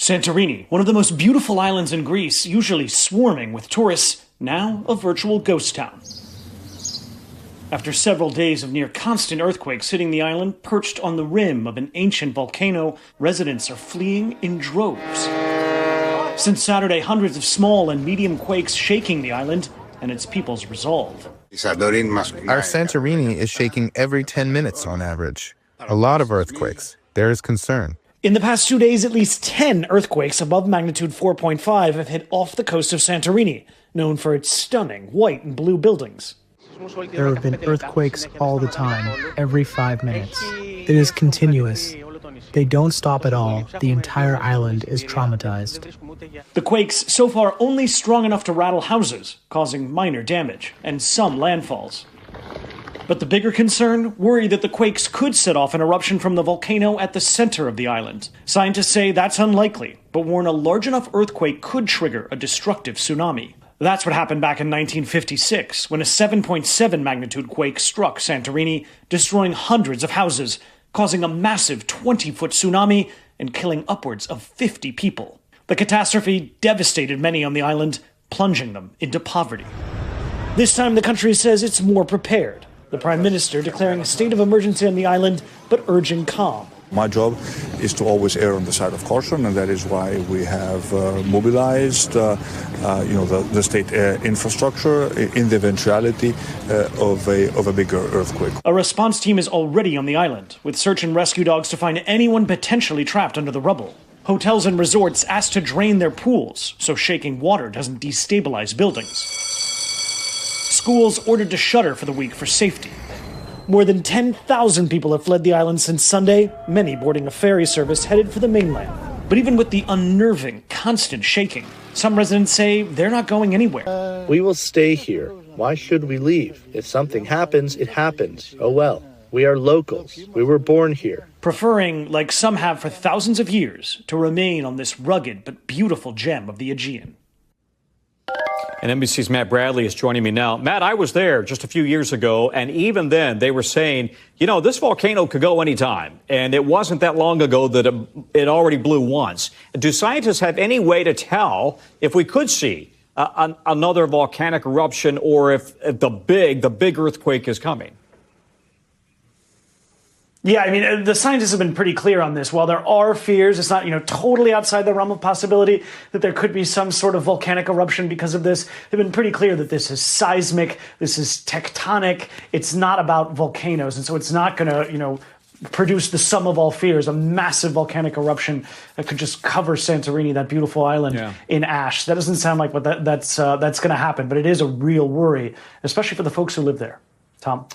Santorini, one of the most beautiful islands in Greece, usually swarming with tourists, now a virtual ghost town. After several days of near constant earthquakes hitting the island, perched on the rim of an ancient volcano, residents are fleeing in droves. Since Saturday, hundreds of small and medium quakes shaking the island and its people's resolve. Our Santorini is shaking every 10 minutes on average. A lot of earthquakes. There is concern. In the past 2 days, at least 10 earthquakes above magnitude 4.5 have hit off the coast of Santorini, known for its stunning white and blue buildings. There have been earthquakes all the time, every 5 minutes. It is continuous. They don't stop at all. The entire island is traumatized. The quakes so far only strong enough to rattle houses, causing minor damage and some landfalls. But the bigger concern, worry that the quakes could set off an eruption from the volcano at the center of the island. Scientists say that's unlikely, but warn a large enough earthquake could trigger a destructive tsunami. That's what happened back in 1956, when a 7.7 magnitude quake struck Santorini, destroying hundreds of houses, causing a massive 20-foot tsunami and killing upwards of 50 people. The catastrophe devastated many on the island, plunging them into poverty. This time the country says it's more prepared. The Prime Minister declaring a state of emergency on the island, but urging calm. My job is to always err on the side of caution, and that is why we have mobilized the state infrastructure in the eventuality of a bigger earthquake. A response team is already on the island, with search and rescue dogs to find anyone potentially trapped under the rubble. Hotels and resorts asked to drain their pools so shaking water doesn't destabilize buildings. Schools ordered to shutter for the week for safety. More than 10,000 people have fled the island since Sunday, many boarding a ferry service headed for the mainland. But even with the unnerving, constant shaking, some residents say they're not going anywhere. We will stay here. Why should we leave? If something happens, it happens. Oh well. We are locals. We were born here. Preferring, like some have for thousands of years, to remain on this rugged but beautiful gem of the Aegean. And NBC's Matt Bradley is joining me now. Matt, I was there just a few years ago, and even then they were saying, this volcano could go anytime. And it wasn't that long ago that it already blew once. Do scientists have any way to tell if we could see another volcanic eruption or if the big earthquake is coming? Yeah, I mean, the scientists have been pretty clear on this. While there are fears, it's not, totally outside the realm of possibility that there could be some sort of volcanic eruption because of this. They've been pretty clear that this is seismic, this is tectonic, it's not about volcanoes. And so it's not going to, produce the sum of all fears, a massive volcanic eruption that could just cover Santorini, that beautiful island, in ash. That doesn't sound like what that's going to happen, but it is a real worry, especially for the folks who live there. Tom?